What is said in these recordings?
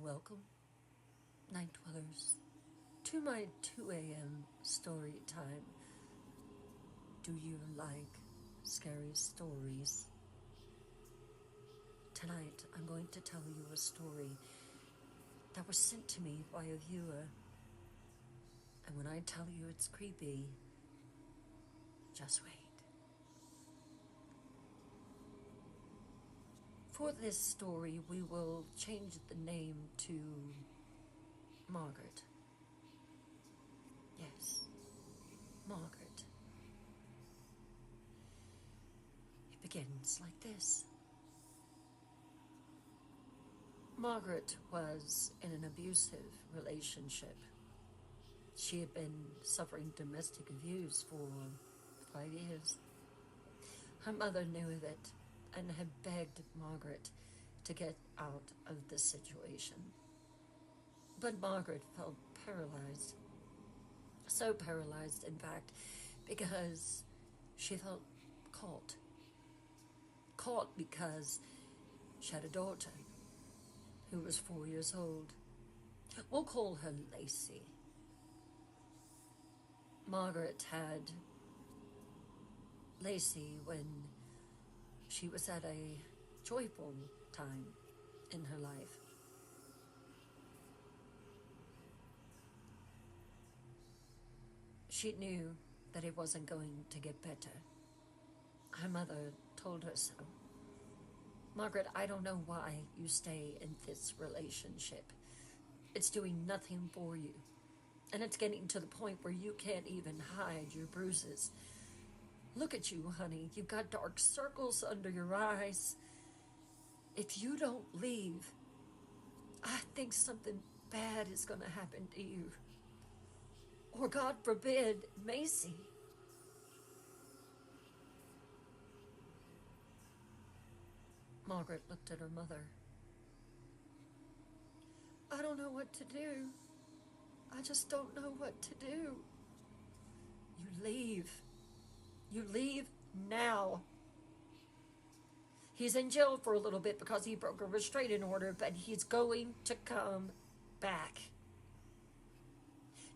welcome, night dwellers, to my 2 a.m. story time. Do you like scary stories? Tonight, I'm going to tell you a story that was sent to me by a viewer. And when I tell you it's creepy, just wait. For this story, we will change the name to Margaret. Yes, Margaret. It begins like this. Margaret was in an abusive relationship. She had been suffering domestic abuse for 5 years. Her mother knew of it and had begged Margaret to get out of the situation. But Margaret felt paralyzed. So paralyzed, in fact, because she felt caught. Caught because she had a daughter who was 4 years old. We'll call her Lacey. Margaret had Lacey when she was at a joyful time in her life. She knew that it wasn't going to get better. Her mother told her so. Margaret, I don't know why you stay in this relationship. It's doing nothing for you. And it's getting to the point where you can't even hide your bruises. Look at you, honey. You've got dark circles under your eyes. If you don't leave, I think something bad is going to happen to you. Or God forbid, Macy. Margaret looked at her mother. I don't know what to do. I just don't know what to do. You leave. You leave now. He's in jail for a little bit because he broke a restraining order, but he's going to come back.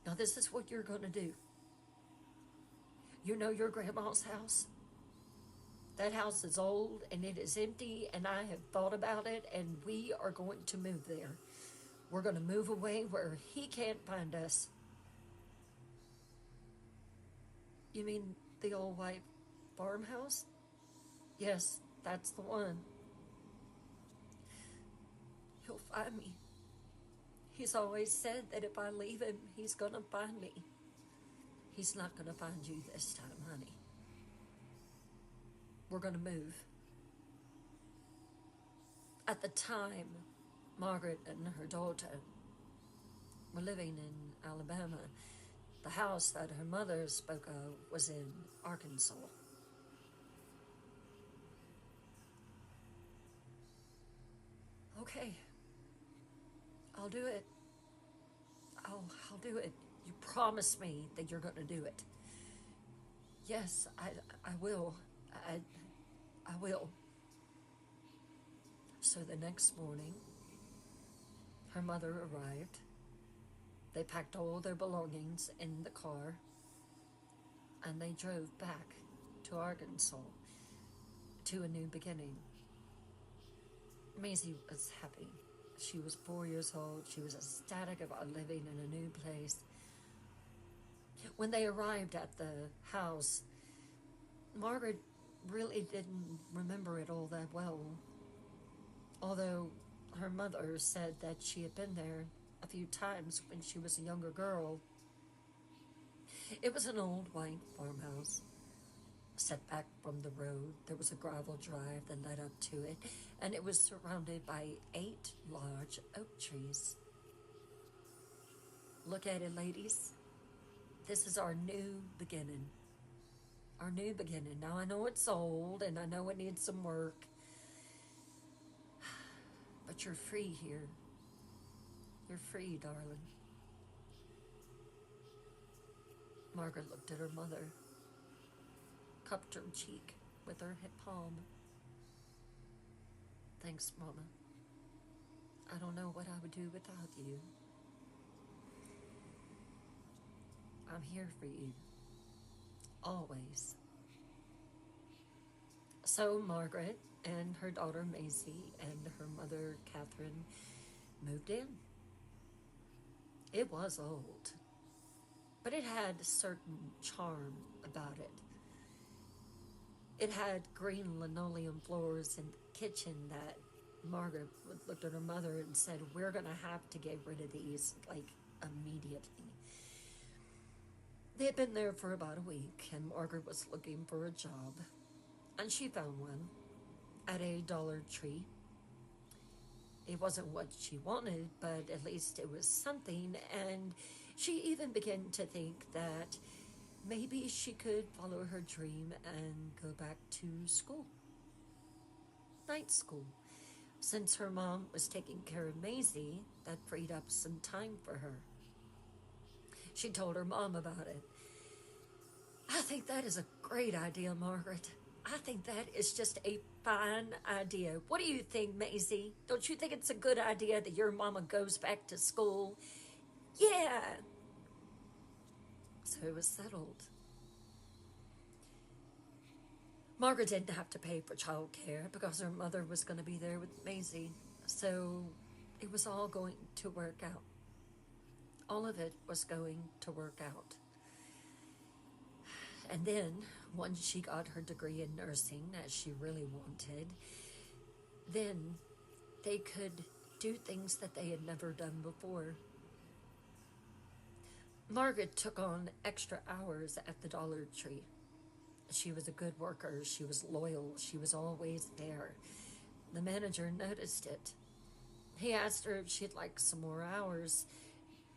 Now, this is what you're going to do. You know your grandma's house? That house is old and it is empty, and I have thought about it, and we are going to move there. We're going to move away where he can't find us. You mean the old white farmhouse? Yes, that's the one. He'll find me. He's always said that if I leave him, he's going to find me. He's not going to find you this time, honey. We're going to move. At the time, Margaret and her daughter were living in Alabama. The house that her mother spoke of was in Arkansas. Okay, I'll do it. I'll do it. You promise me that you're going to do it. Yes, I will. I will. So the next morning, her mother arrived. They packed all their belongings in the car, and they drove back to Arkansas to a new beginning. Maisie was happy. She was 4 years old. She was ecstatic about living in a new place. When they arrived at the house, Margaret really didn't remember it all that well, although her mother said that she had been there a few times when she was a younger girl. It was an old white farmhouse. Set back from the road, there was a gravel drive that led up to it, and it was surrounded by 8 large oak trees. Look at it, ladies. This is our new beginning. Our new beginning. Now, I know it's old, and I know it needs some work, but you're free here. You're free, darling. Margaret looked at her mother, cupped her cheek with her hip palm. Thanks, Mama. I don't know what I would do without you. I'm here for you, always. So Margaret and her daughter Maisie and her mother Catherine moved in. It was old, but it had a certain charm about it. It had green linoleum floors in the kitchen that Margaret looked at her mother and said, "We're going to have to get rid of these, like, immediately." They had been there for about a week, and Margaret was looking for a job, and she found one at a Dollar Tree. It wasn't what she wanted, but at least it was something, and she even began to think that maybe she could follow her dream and go back to school, night school. Since her mom was taking care of Maisie, that freed up some time for her. She told her mom about it. "I think that is a great idea, Margaret. I think that is just a fine idea. What do you think, Maisie? Don't you think it's a good idea that your mama goes back to school?" "Yeah." So it was settled. Margaret didn't have to pay for childcare because her mother was going to be there with Maisie. So it was all going to work out. All of it was going to work out. And then, once she got her degree in nursing, as she really wanted, then they could do things that they had never done before. Margaret took on extra hours at the Dollar Tree. She was a good worker. She was loyal. She was always there. The manager noticed it. He asked her if she'd like some more hours,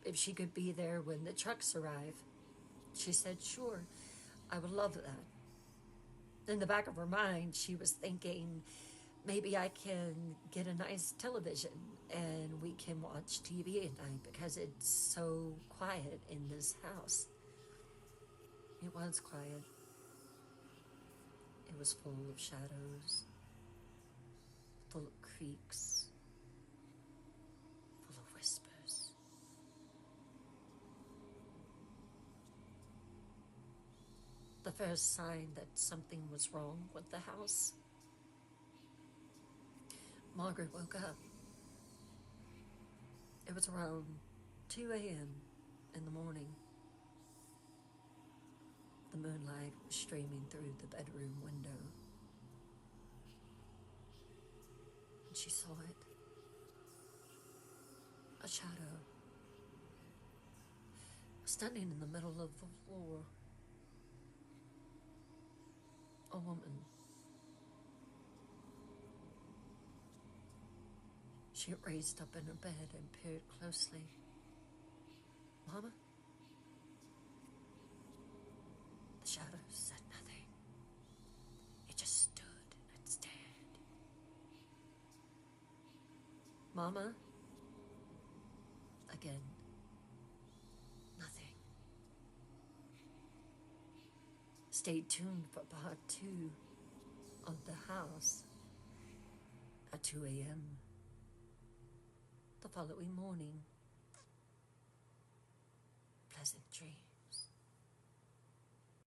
if she could be there when the trucks arrive. She said, "Sure, I would love that." In the back of her mind, she was thinking, maybe I can get a nice television and we can watch TV at night because it's so quiet in this house. It was quiet. It was full of shadows, full of creaks, full of whispers. The first sign that something was wrong with the house, Margaret woke up. It was around 2 a.m. in the morning. The moonlight was streaming through the bedroom window. And she saw it. A shadow. Standing in the middle of the floor. A woman. She raised up in her bed and peered closely. "Mama?" The shadow said nothing. It just stood and stared. "Mama?" Again. Nothing. Stay tuned for part 2 of The House at 2 a.m. the following morning. Pleasant dreams.